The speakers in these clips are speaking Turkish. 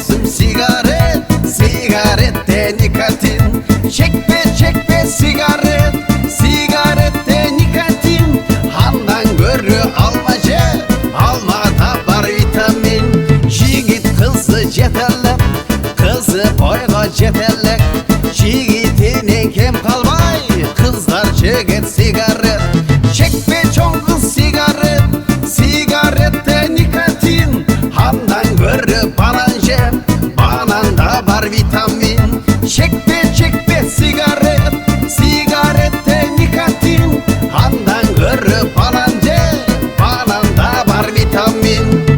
yüzüm sigaret, sigarette nikotin. Çekme çekme sigaret, sigarette nikotin. Handan görü almaca, almada var vitamin. Jigit kızı jeterlek, kızı boyga jeterlek. Jigitine kem kalmay, kızlar çeket sigaret. Çekme çoğun kız sigaret, sigarette nikotin. Handan görü bananje, bananda var vitamin. Çekme çekme sigaret, sigarette nikotin. Handan görü bananje, bananda var vitamin.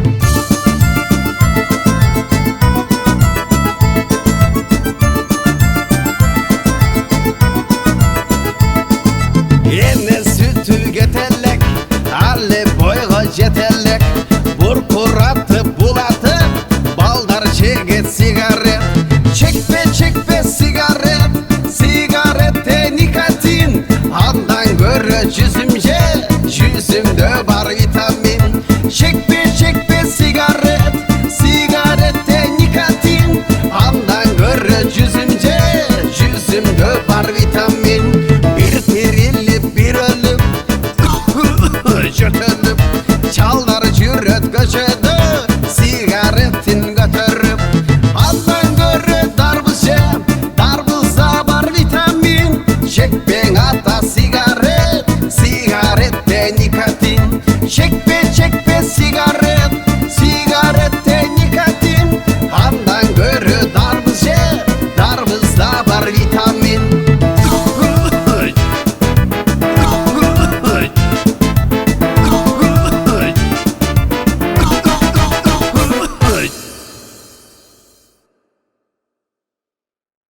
Yine sütü getelek, alle boyga jetelek. Burkuratıp bulatıp, baldar çeket sigaret. Çekme çekme sigaret, sigarette nikotin. Handan görü yüzümce, yüzümde var vitamin.